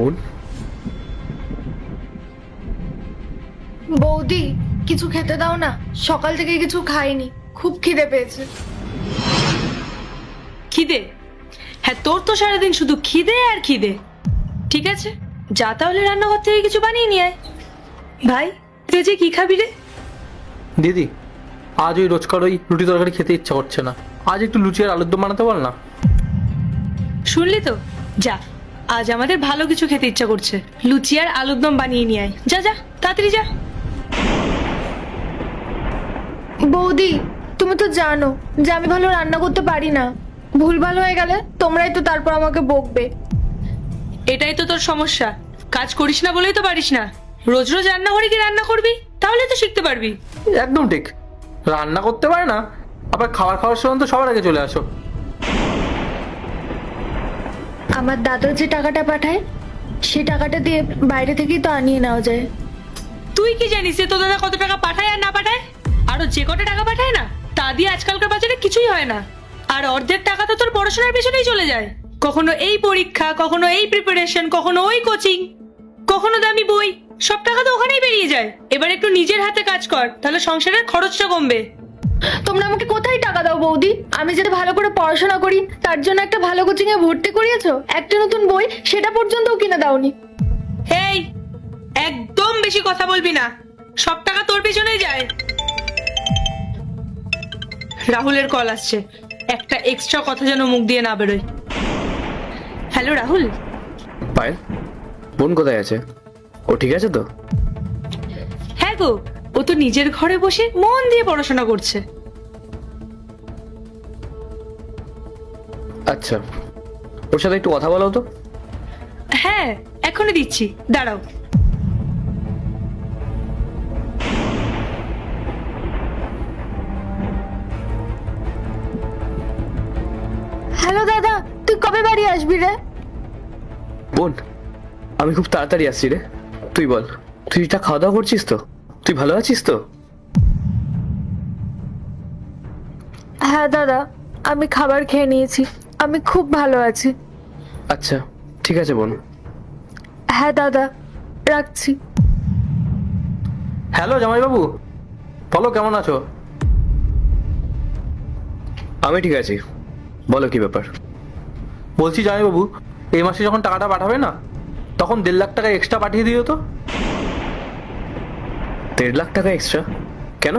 বোন, বৌদি কিছু খেতে দাও না, সকাল থেকে কিছু খাইনি, খুব খিদে পেয়েছে। খিদে? হ্যাঁ, তোর তো সারাদিন শুধু খিদে আর খিদে। ঠিক আছে, যা তাহলে রান্নাঘর থেকে কিছু বানিয়ে নিয়ে আয়। ভাই, তুই যে কি খাবি রে? দিদি আজ ওই রোজকার ওই রুটি তরকারি খেতে ইচ্ছা করছে না, আজ একটু লুচি আর আলুর দম বানাতে বল না। শুনলি তো, যা, আজ আমাদের ভালো কিছু খেতে ইচ্ছা করছে, লুচি আর আলুর দম বানিয়ে নিয়ে আয়। যা যা, তাড়াতাড়ি যা। বৌদি তুমি তো জানো যে আমি ভালো রান্না করতে পারি না, ভুলভাল হয়ে গেলে তোমরাই তো তারপর আমাকে বকবে। এটাই তো তোর সমস্যা, কাজ করিস না বলেই তো পারিস না। রোজ রোজ রান্নাঘরে কি রান্না করবি? তাহলে তো শিখতে পারবি। একদম ঠিক, রান্না করতে পারে না, আবার খাওয়ার সময় তো সবার আগে চলে আসো। আমার দাদা যে টাকাটা পাঠায় সে টাকাটা দিয়ে বাইরে থেকেই তো আনিয়ে নেওয়া যায়। তুই কি জানিস যে তোর দাদা কত টাকা পাঠায় আর না পাঠায়? আরো যে কটা টাকা পাঠায় না, তা দিয়ে আজকালকার বাজারে কিছুই হয় না। আর অর্ধেক টাকা তো তোর পড়াশোনার পেছনেই চলে যায়। কখনো এই পরীক্ষা, কখনো এই প্রিপারেশন, কখনো ওই কোচিং, কখনো দামি বই, সব টাকা তো ওখানেই বেরিয়ে যায়। এবার একটু নিজের হাতে কাজ কর, তাহলে সংসারের খরচটা কমবে। তোমরা আমাকে কোথায় টাকা দাও বৌদি? আমি যাতে ভালো করে পড়াশোনা করি তার জন্য একটা ভালো কোচিং এ ভর্তি করিয়েছো, একটা নতুন বই সেটা পর্যন্তও কিনে দাওনি। এই, একদম বেশি কথা বলবি না, সব টাকা তোর পেছনেই যায়। রাহুলের কল আসছে, একটা এক্সট্রা কথা যেন মুখ দিয়ে না বেরোয়। হ্যালো রাহুল। পায়েল, বোন কোথায় আছে? ও ঠিক আছে তো? হ্যাঁ গো, ও তো নিজের ঘরে বসে মন দিয়ে পড়াশোনা করছে। আচ্ছা, ওর সাথে একটু কথা বলো তো। হ্যাঁ, এখনই দিচ্ছি, দাঁড়াও। হ্যালো দাদা, তুই কবে বাড়ি আসবি রে? বোন, আমি খুব তাড়াতাড়ি আসছি রে। তুই বল, তুই এটা খাওয়া দাওয়া করছিস তো? তুই ভালো আছিস তো? হ্যাঁ দাদা, আমি খাবার খেয়ে নিয়েছি, আমি খুব ভালো আছি। আচ্ছা, ঠিক আছে বোন। হ্যাঁ দাদা, রাখছি। হ্যালো জামাইবাবু, বলো কেমন আছো? আমি ঠিক আছি, বলো কি ব্যাপার? বলছি জামাইবাবু, এই মাসে যখন টাকাটা পাঠাবে না, তখন 1.5 লাখ টাকা এক্সট্রা পাঠিয়ে দিও তো। 1.5 লাখ টাকা এক্সট্রা? কেন?